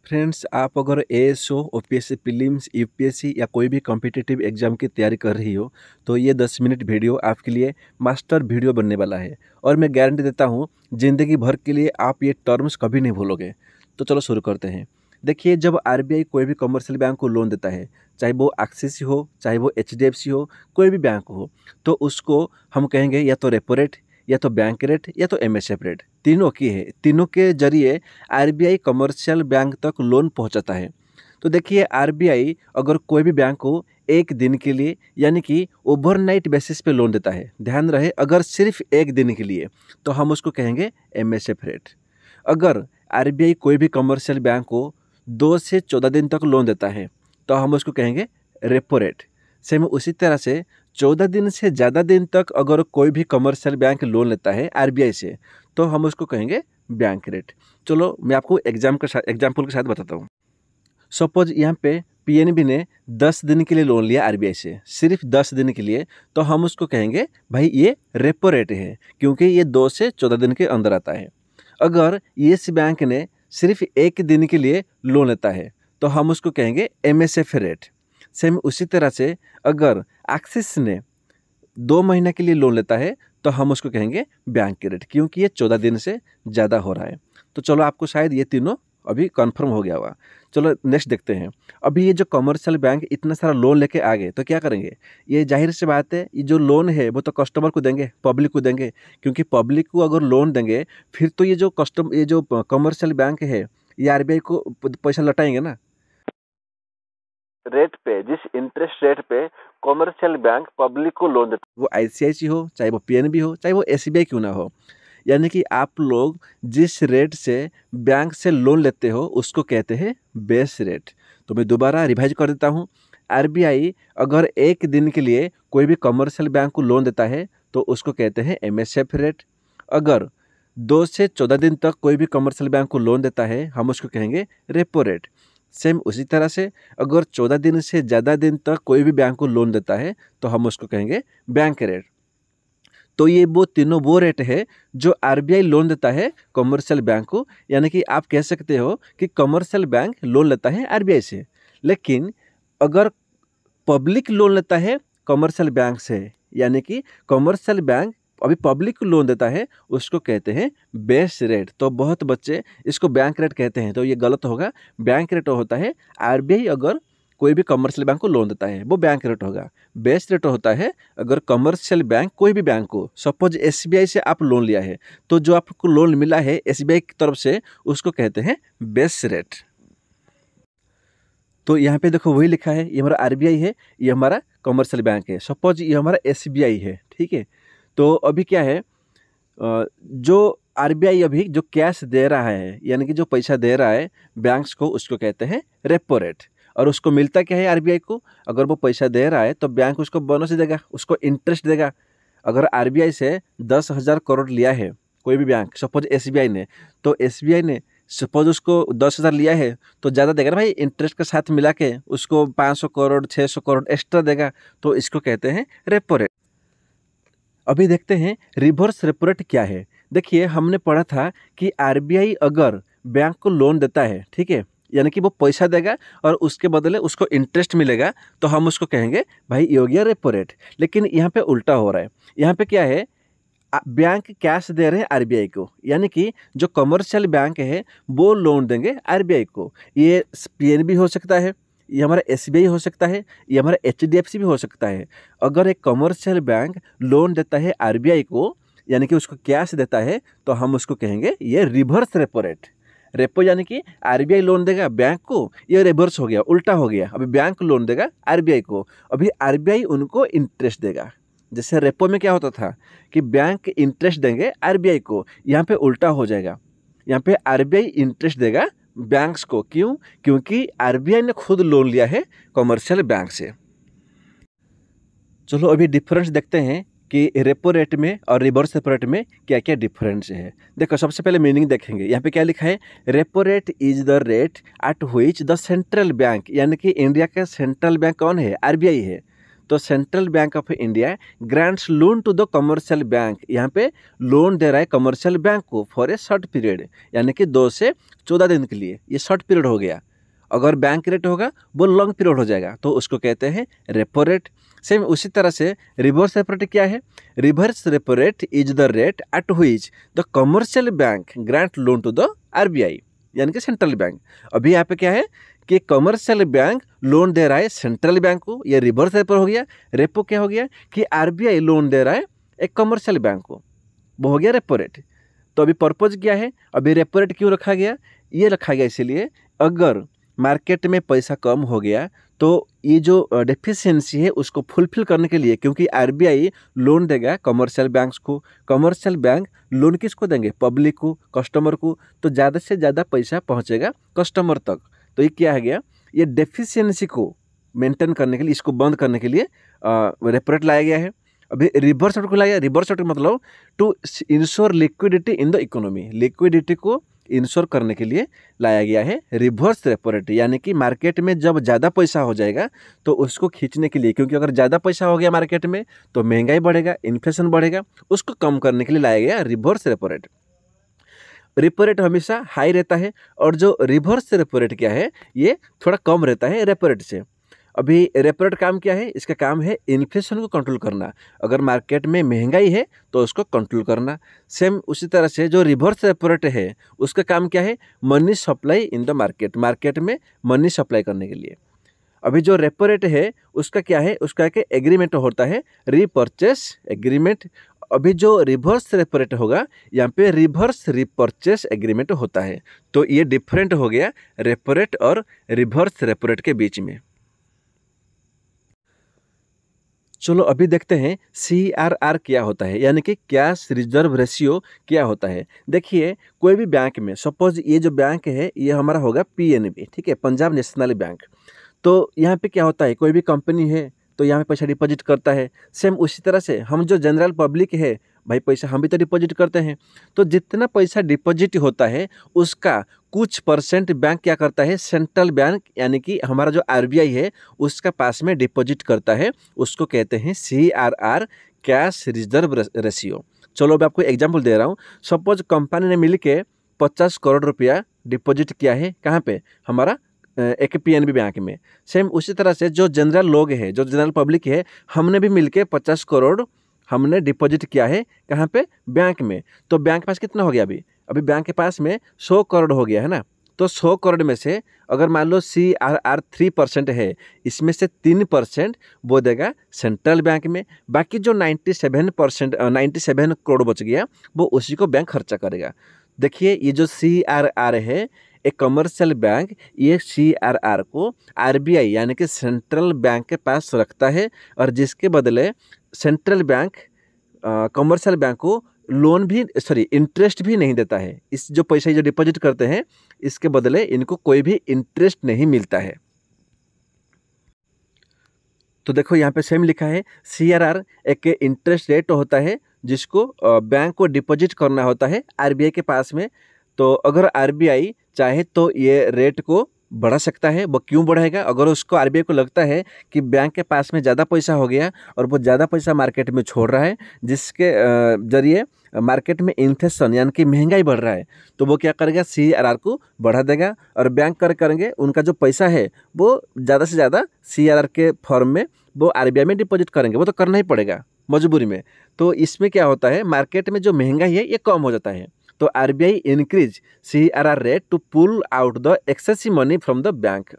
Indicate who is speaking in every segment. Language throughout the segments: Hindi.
Speaker 1: फ्रेंड्स, आप अगर एएसओ, ओपीएससी प्रीलिम्स, यूपीएससी या कोई भी कॉम्पिटिटिव एग्जाम की तैयारी कर रही हो तो ये 10 मिनट वीडियो आपके लिए मास्टर वीडियो बनने वाला है। और मैं गारंटी देता हूँ ज़िंदगी भर के लिए आप ये टर्म्स कभी नहीं भूलोगे। तो चलो शुरू करते हैं। देखिए, जब आरबीआई कोई भी कमर्शियल बैंक को लोन देता है, चाहे वो एक्सिस हो, चाहे वो एचडीएफसी हो, कोई भी बैंक हो, तो उसको हम कहेंगे या तो रेपो रेट, या तो बैंक रेट, या तो एमएसएफ रेट। तीनों की है। तीनों के जरिए आरबीआई कमर्शियल बैंक तक लोन पहुंचाता है। तो देखिए, आरबीआई अगर कोई भी बैंक को एक दिन के लिए यानी कि ओवरनाइट बेसिस पे लोन देता है, ध्यान रहे अगर सिर्फ एक दिन के लिए, तो हम उसको कहेंगे एमएसएफ रेट। अगर आरबीआई कोई भी कमर्शियल बैंक को 2 से 14 दिन तक लोन देता है तो हम उसको कहेंगे रेपो रेट। सेम उसी तरह से 14 दिन से ज़्यादा दिन तक अगर कोई भी कमर्शियल बैंक लोन लेता है आरबीआई से तो हम उसको कहेंगे बैंक रेट। चलो मैं आपको एग्जाम्पल के साथ बताता हूँ। सपोज यहाँ पे पीएनबी ने 10 दिन के लिए लोन लिया आरबीआई से, सिर्फ 10 दिन के लिए, तो हम उसको कहेंगे भाई ये रेपो रेट है, क्योंकि ये 2 से 14 दिन के अंदर आता है। अगर येस बैंक ने सिर्फ एक दिन के लिए लोन लेता है तो हम उसको कहेंगे एमएसएफ रेट। सेम उसी तरह से अगर एक्सिस ने 2 महीना के लिए लोन लेता है तो हम उसको कहेंगे बैंक रेट, क्योंकि ये 14 दिन से ज़्यादा हो रहा है। तो चलो आपको शायद ये तीनों अभी कंफर्म हो गया होगा। चलो नेक्स्ट देखते हैं। अभी ये जो कमर्शियल बैंक इतना सारा लोन लेके आ गए तो क्या करेंगे? ये जाहिर सी बात है, ये जो लोन है वो तो कस्टमर को देंगे, पब्लिक को देंगे, क्योंकि पब्लिक को अगर लोन देंगे फिर तो ये जो कमर्शियल बैंक है ये आरबीआई को पैसा लौटाएंगे ना। रेट पे, जिस इंटरेस्ट रेट पे कमर्शियल बैंक पब्लिक को लोन देता है, वो आईसीआईसी हो, चाहे वो पीएनबी हो, चाहे वो एसबीआई क्यों ना हो, यानी कि आप लोग जिस रेट से बैंक से लोन लेते हो उसको कहते हैं बेस रेट। तो मैं दोबारा रिवाइज कर देता हूँ। आरबीआई अगर एक दिन के लिए कोई भी कमर्शियल बैंक को लोन देता है तो उसको कहते हैं एमएसएफ रेट। अगर 2 से 14 दिन तक कोई भी कमर्शियल बैंक को लोन देता है हम उसको कहेंगे रेपो रेट। सेम उसी तरह से अगर 14 दिन से ज़्यादा दिन तक कोई भी बैंक को लोन देता है तो हम उसको कहेंगे बैंक रेट। तो ये वो तीनों वो रेट है जो आरबीआई लोन देता है कमर्शियल बैंक को, यानी कि आप कह सकते हो कि कमर्शियल बैंक लोन लेता है आरबीआई से। लेकिन अगर पब्लिक लोन लेता है कमर्शियल बैंक से, यानी कि कमर्शियल बैंक अभी पब्लिक को लोन देता है, उसको कहते हैं बेस रेट। तो बहुत बच्चे इसको बैंक रेट कहते हैं, तो ये गलत होगा। बैंक रेट होता है आरबीआई अगर कोई भी कमर्शियल बैंक को लोन देता है वो बैंक रेट होगा। बेस रेट होता है अगर कमर्शियल बैंक कोई भी बैंक को, सपोज एसबीआई से आप लोन लिया है तो जो आपको लोन मिला है एसबीआई की तरफ से उसको कहते हैं बेस रेट। तो यहाँ पे देखो वही लिखा है, ये हमारा आरबीआई है, ये हमारा कमर्शियल बैंक है। सपोज ये हमारा एसबीआई है, ठीक है। तो अभी क्या है, जो आरबीआई अभी जो कैश दे रहा है यानी कि जो पैसा दे रहा है बैंक्स को उसको कहते हैं रेपो रेट। और उसको मिलता क्या है आरबीआई को? अगर वो पैसा दे रहा है तो बैंक उसको बोनस देगा, उसको इंटरेस्ट देगा। अगर आरबीआई से 10,000 करोड़ लिया है कोई भी बैंक, सपोज एसबीआई ने, तो एसबीआई ने सपोज उसको 10,000 लिया है तो ज़्यादा देगा ना भाई, इंटरेस्ट के साथ मिला के उसको 500 करोड़ 600 करोड़ एक्स्ट्रा देगा, तो इसको कहते हैं रेपो रेट। अभी देखते हैं रिवर्स रेपो रेट क्या है। देखिए, हमने पढ़ा था कि आरबीआई अगर बैंक को लोन देता है, ठीक है, यानी कि वो पैसा देगा और उसके बदले उसको इंटरेस्ट मिलेगा, तो हम उसको कहेंगे भाई ये हो गया रेपो रेट। लेकिन यहाँ पे उल्टा हो रहा है। यहाँ पे क्या है, बैंक कैश दे रहे हैं आरबीआई को, यानी कि जो कमर्शियल बैंक है वो लोन देंगे आरबीआई को। ये पीएनबी हो सकता है, ये हमारा एसबीआई हो सकता है, ये हमारा एचडीएफसी भी हो सकता है। अगर एक कमर्शियल बैंक लोन देता है आरबीआई को, यानी कि उसको कैश देता है, तो हम उसको कहेंगे ये रिवर्स रेपो रेट। रेपो यानी कि आरबीआई लोन देगा बैंक को, ये रिवर्स हो गया, उल्टा हो गया। अभी बैंक लोन देगा आरबीआई को, अभी आरबीआई उनको इंटरेस्ट देगा। जैसे रेपो में क्या होता था कि बैंक इंटरेस्ट देंगे आरबीआई को, यहाँ पे उल्टा हो जाएगा। यहाँ पे आरबीआई इंटरेस्ट देगा बैंक्स को। क्यों? क्योंकि आरबीआई ने खुद लोन लिया है कमर्शियल बैंक से। चलो अभी डिफरेंस देखते हैं कि रेपो रेट में और रिवर्स रेपो रेट में क्या क्या डिफरेंस है। देखो, सबसे पहले मीनिंग देखेंगे। यहाँ पे क्या लिखा है, repo rate is the rate at which the central bank, यानी कि इंडिया का सेंट्रल बैंक कौन है? आरबीआई है। तो central bank of India grants loan to the commercial bank, यहाँ पे लोन दे रहा है कमर्शियल बैंक को फॉर ए शॉर्ट पीरियड, यानी कि 2 से 14 दिन के लिए। ये शॉर्ट पीरियड हो गया। अगर बैंक रेट होगा वो लॉन्ग पीरियड हो जाएगा, तो उसको कहते हैं रेपो रेट। सेम उसी तरह से रिवर्स रेपो रेट क्या है? Reverse repo rate is the rate at which the commercial bank grant loan to the RBI, यानी कि सेंट्रल बैंक। अभी यहाँ पे क्या है कि कमर्शियल बैंक लोन दे रहा है सेंट्रल बैंक को, ये रिवर्स रेपो हो गया। रेपो क्या हो गया कि आरबीआई लोन दे रहा है एक कमर्शियल बैंक को, वो हो गया रेपो रेट। तो अभी पर्पज़ क्या है, अभी रेपो रेट क्यों रखा गया? ये रखा गया इसीलिए अगर मार्केट में पैसा कम हो गया तो ये जो डेफिशिएंसी है उसको फुलफिल करने के लिए, क्योंकि आरबीआई लोन देगा कमर्शियल बैंक्स को, कमर्शियल बैंक लोन किसको देंगे? पब्लिक को, कस्टमर को, तो ज़्यादा से ज़्यादा पैसा पहुंचेगा कस्टमर तक। तो ये क्या है गया, ये डेफिशिएंसी को मेंटेन करने के लिए, इसको बंद करने के लिए रेपो रेट लाया गया है। अभी रिवर्स रेट को लाया, रिवर्स रेट मतलब to ensure liquidity in the economy, liquidity को इंश्योर करने के लिए लाया गया है रिवर्स रेपो रेट, यानी कि मार्केट में जब ज़्यादा पैसा हो जाएगा तो उसको खींचने के लिए, क्योंकि अगर ज़्यादा पैसा हो गया मार्केट में तो महंगाई बढ़ेगा, इन्फ्लेशन बढ़ेगा, उसको कम करने के लिए लाया गया reverse repo rate. Repo rate हमेशा हाई रहता है और जो रिवर्स रेपो रेट क्या है, ये थोड़ा कम रहता है रेपो रेट से। अभी रेपो रेट काम क्या है? इसका काम है इन्फ्लेशन को कंट्रोल करना। अगर मार्केट में महंगाई है तो उसको कंट्रोल करना। सेम उसी तरह से जो रिवर्स रेपो रेट है उसका काम क्या है? Money supply in the market, market में मनी सप्लाई करने के लिए। अभी जो रेपो रेट है उसका क्या है? उसका एक एग्रीमेंट होता है, रीपर्चेस एग्रीमेंट। अभी जो रिवर्स रेपो रेट होगा यहाँ पे रिवर्स रीपर्चेस एग्रीमेंट होता है। तो ये डिफरेंट हो गया रेपो रेट और रिवर्स रेपो रेट के बीच में। चलो अभी देखते हैं CRR क्या होता है, यानी कि कैश रिजर्व रेशियो क्या होता है। देखिए कोई भी बैंक में, सपोज ये जो बैंक है ये हमारा होगा PNB, ठीक है, पंजाब नेशनल बैंक। तो यहाँ पे क्या होता है, कोई भी कंपनी है तो यहाँ पे पैसा डिपॉजिट करता है। सेम उसी तरह से हम जो जनरल पब्लिक है भाई, पैसा हम भी तो डिपॉजिट करते हैं। तो जितना पैसा डिपॉजिट होता है उसका कुछ परसेंट बैंक क्या करता है? सेंट्रल बैंक यानी कि हमारा जो आरबीआई है उसका पास में डिपॉजिट करता है, उसको कहते हैं CRR, कैश रिजर्व रेशियो। चलो मैं आपको एग्जांपल दे रहा हूँ। सपोज कंपनी ने मिल के 50 करोड़ रुपया डिपॉजिट किया है, कहाँ पे? हमारा एक PNB बैंक में। सेम उसी तरह से जो जनरल लोग हैं, जो जनरल पब्लिक है, हमने भी मिलके 50 करोड़ हमने डिपॉजिट किया है, कहाँ पे? बैंक में। तो बैंक के पास कितना हो गया अभी बैंक के पास में 100 करोड़ हो गया है ना। तो 100 करोड़ में से अगर मान लो CRR 3% है, इसमें से 3% वो देगा सेंट्रल बैंक में, बाकी जो 97 करोड़ बच गया वो उसी को बैंक खर्चा करेगा। देखिए ये जो CRR है, एक कमर्शियल बैंक ये CRR को आरबीआई यानी कि सेंट्रल बैंक के पास रखता है, और जिसके बदले सेंट्रल बैंक कमर्शियल बैंक को लोन भी इंटरेस्ट भी नहीं देता है। इस जो पैसा जो डिपॉजिट करते हैं इसके बदले इनको कोई भी इंटरेस्ट नहीं मिलता है। तो देखो यहाँ पे सेम लिखा है, CRR एक इंटरेस्ट रेट होता है जिसको बैंक को डिपॉजिट करना होता है आरबीआई के पास में। तो अगर आरबीआई चाहे तो ये रेट को बढ़ा सकता है। वो क्यों बढ़ाएगा? अगर उसको आरबीआई को लगता है कि बैंक के पास में ज़्यादा पैसा हो गया और वो ज़्यादा पैसा मार्केट में छोड़ रहा है, जिसके जरिए मार्केट में इन्फ्लेशन यानी कि महंगाई बढ़ रहा है, तो वो क्या करेगा? CRR को बढ़ा देगा, और बैंक करेंगे उनका जो पैसा है वो ज़्यादा से ज़्यादा CRR के फॉर्म में वो आरबीआई में डिपॉजिट करेंगे। वो तो करना ही पड़ेगा मजबूरी में। तो इसमें क्या होता है, मार्केट में जो महंगाई है ये कम हो जाता है। तो RBI increase CRR rate to pull out the excessive money from the bank.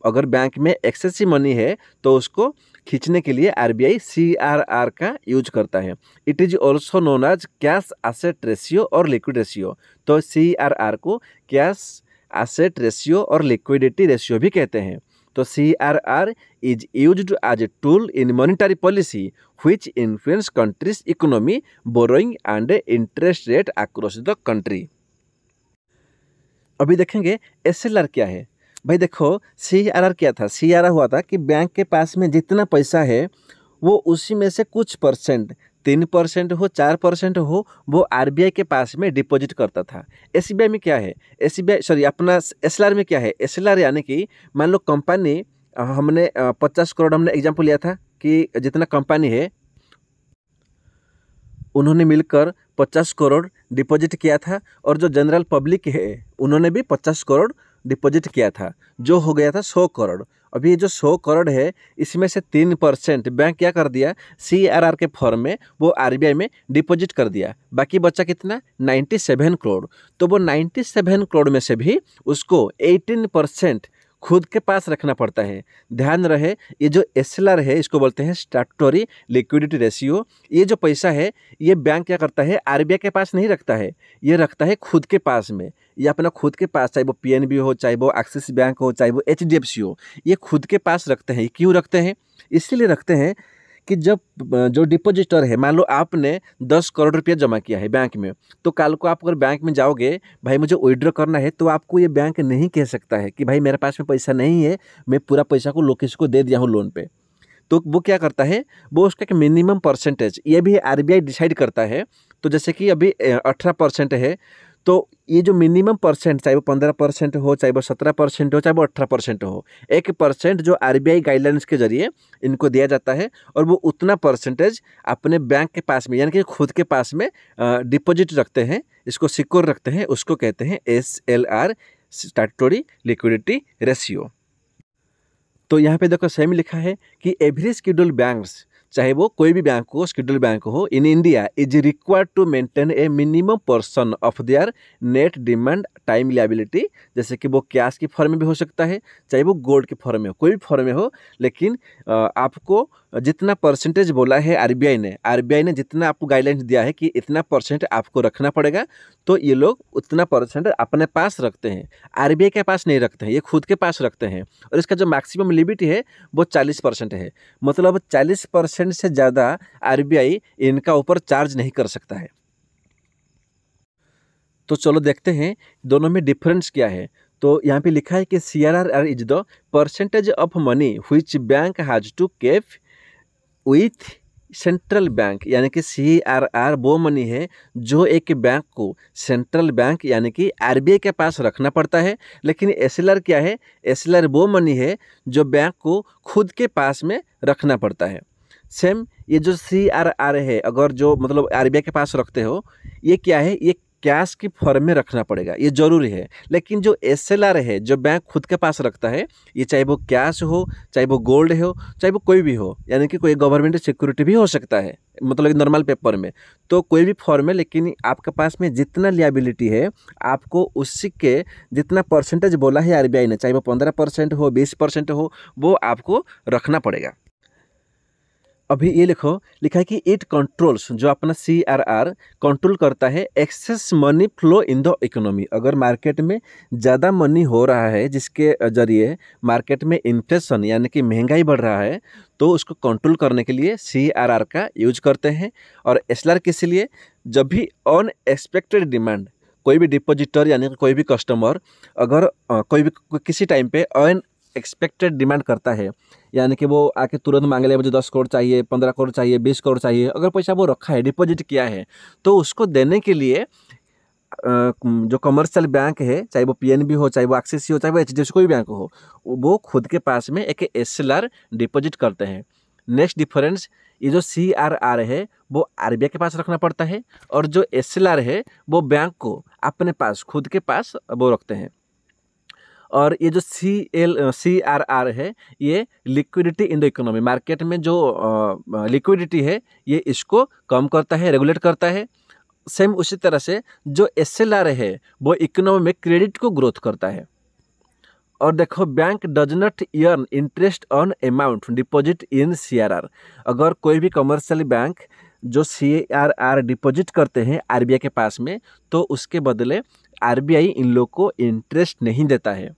Speaker 1: अगर बैंक में एक्सेसिव मनी है तो उसको खींचने के लिए आरबीआई CRR का यूज करता है। It is also known as cash asset ratio और लिक्विड रेशियो। तो CRR को कैश एसेट रेशियो और लिक्विडिटी रेशियो भी कहते हैं। तो CRR is used as a tool in monetary policy which influence country's economy, borrowing and interest rate across the country। अभी देखेंगे SLR क्या है। भाई देखो CRR क्या था? CRR हुआ था कि बैंक के पास में जितना पैसा है वो उसी में से कुछ परसेंट, 3% हो 4% हो, वो आरबीआई के पास में डिपॉजिट करता था। एसबीआई में क्या है? अपना SLR में क्या है? SLR यानी कि मान लो कंपनी हमने 50 करोड़ हमने एग्जाम्पल लिया था कि जितना कंपनी है उन्होंने मिलकर 50 करोड़ डिपॉजिट किया था और जो जनरल पब्लिक है उन्होंने भी 50 करोड़ डिपॉजिट किया था, जो हो गया था 100 करोड़। अभी ये जो 100 करोड़ है इसमें से 3% बैंक क्या कर दिया, CRR के फॉर्म में वो RBI में डिपॉजिट कर दिया। बाकी बचा कितना, 97 करोड़। तो वो 97 करोड़ में से भी उसको 18% खुद के पास रखना पड़ता है। ध्यान रहे, ये जो SLR है इसको बोलते हैं स्टैट्यूटरी लिक्विडिटी रेशियो। ये जो पैसा है ये बैंक क्या करता है, RBI के पास नहीं रखता है, ये रखता है खुद के पास में। ये अपना खुद के पास, चाहे वो PNB हो, चाहे वो एक्सिस बैंक हो, चाहे वो HDFC हो, ये खुद के पास रखते हैं। क्यों रखते हैं, इसीलिए रखते हैं कि जब जो डिपॉजिटर है, मान लो आपने 10 करोड़ रुपया जमा किया है बैंक में, तो कल को आप अगर बैंक में जाओगे, भाई मुझे विड्रॉ करना है, तो आपको ये बैंक नहीं कह सकता है कि भाई मेरे पास में पैसा नहीं है, मैं पूरा पैसा को लोकेश को दे दिया हूँ लोन पे। तो वो क्या करता है, वो उसका एक मिनिमम परसेंटेज ये भी RBI डिसाइड करता है। तो जैसे कि अभी 18% है, तो ये जो मिनिमम परसेंट, चाहे वो 15% हो, चाहे वो 17% हो, चाहे वो 18% हो, 1% जो RBI गाइडलाइंस के जरिए इनको दिया जाता है और वो उतना परसेंटेज अपने बैंक के पास में, यानी कि खुद के पास में डिपॉजिट रखते हैं, इसको सिक्योर रखते हैं, उसको कहते हैं SLR स्टैट्यूटरी लिक्विडिटी रेशियो। तो यहाँ पे देखो सेम लिखा है कि एवरी शेड्यूल्ड बैंक्स, चाहे वो कोई भी बैंक हो, शेड्यूल्ड बैंक हो in India, is required to maintain a minimum portion of their net demand time liability. जैसे कि वो कैश की फॉर्म में भी हो सकता है, चाहे वो गोल्ड की फॉर्म में हो, कोई भी फॉर्म में हो, लेकिन आपको जितना परसेंटेज बोला है RBI ने जितना आपको गाइडलाइंस दिया है कि इतना परसेंट आपको रखना पड़ेगा, तो ये लोग उतना परसेंट अपने पास रखते हैं, RBI के पास नहीं रखते हैं, ये खुद के पास रखते हैं। और इसका जो मैक्सिमम लिमिट है वो 40% है, मतलब 40% से ज़्यादा RBI इनका ऊपर चार्ज नहीं कर सकता है। तो चलो देखते हैं दोनों में डिफरेंस क्या है। तो यहाँ पे लिखा है कि CRR is the percentage of money which bank has to keep with central bank, यानी कि CRR वो मनी है जो एक बैंक को सेंट्रल बैंक यानी कि RBI के पास रखना पड़ता है। लेकिन SLR क्या है, SLR वो मनी है जो बैंक को खुद के पास में रखना पड़ता है। सेम ये जो CRR है, अगर जो मतलब RBI के पास रखते हो, ये क्या है, ये कैश की फॉर्म में रखना पड़ेगा, ये जरूरी है। लेकिन जो SLR है जो बैंक खुद के पास रखता है, ये चाहे वो कैश हो, चाहे वो गोल्ड हो, चाहे वो कोई भी हो, यानी कि कोई गवर्नमेंट सिक्योरिटी भी हो सकता है, मतलब नॉर्मल पेपर में, तो कोई भी फॉर्म में, लेकिन आपके पास में जितना लियाबिलिटी है आपको उसी के जितना परसेंटेज बोला है RBI ने, चाहे वो 15% हो, 20% हो, वो आपको रखना पड़ेगा। अभी ये लिखा है कि इट कंट्रोल्स, जो अपना CRR कंट्रोल करता है excess money flow in the economy. अगर मार्केट में ज़्यादा मनी हो रहा है जिसके जरिए मार्केट में इन्फ्लेशन यानी कि महंगाई बढ़ रहा है, तो उसको कंट्रोल करने के लिए CRR का यूज करते हैं। और SLR किस लिए, जब भी अनएक्सपेक्टेड डिमांड, कोई भी डिपॉजिटर यानी कि कोई भी कस्टमर अगर कोई भी किसी टाइम पे एक्सपेक्टेड डिमांड करता है, यानी कि वो आके तुरंत मांग ले, मुझे 10 करोड़ चाहिए, 15 करोड़ चाहिए, 20 करोड़ चाहिए, अगर पैसा वो रखा है, डिपॉजिट किया है, तो उसको देने के लिए जो कमर्शियल बैंक है, चाहे वो PNB हो, चाहे वो एक्सिस हो, चाहे वो HDFC कोई बैंक हो, वो खुद के पास में एक SLR डिपॉजिट करते हैं। नेक्स्ट डिफरेंस, ये जो CRR है वो RBI के पास रखना पड़ता है, और जो SLR है वो बैंक को अपने पास खुद के पास वो रखते हैं। और ये जो CRR है ये liquidity in the economy, market में जो लिक्विडिटी है ये इसको कम करता है, रेगुलेट करता है। सेम उसी तरह से जो SLR है वो इकोनॉमी में क्रेडिट को ग्रोथ करता है। और देखो, bank does not earn interest on amount deposit in CRR। अगर कोई भी कमर्शियल बैंक जो CRR डिपॉजिट करते हैं RBI के पास में, तो उसके बदले RBI इन लोग को इंटरेस्ट नहीं देता है।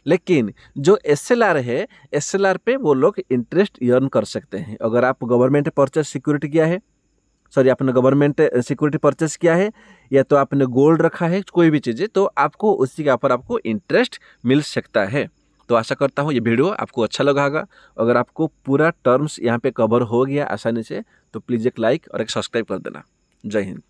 Speaker 1: लेकिन जो SLR है, SLR पे वो लोग इंटरेस्ट अर्न कर सकते हैं। अगर आप गवर्नमेंट परचेस सिक्योरिटी किया है, आपने गवर्नमेंट सिक्योरिटी परचेस किया है, या तो आपने गोल्ड रखा है, कोई भी चीज़ें, तो आपको उसी के ऊपर आपको इंटरेस्ट मिल सकता है। तो आशा करता हूँ ये वीडियो आपको अच्छा लगा होगा। अगर आपको पूरा टर्म्स यहाँ पे कवर हो गया आसानी से, तो प्लीज़ एक लाइक और एक सब्सक्राइब कर देना। जय हिंद।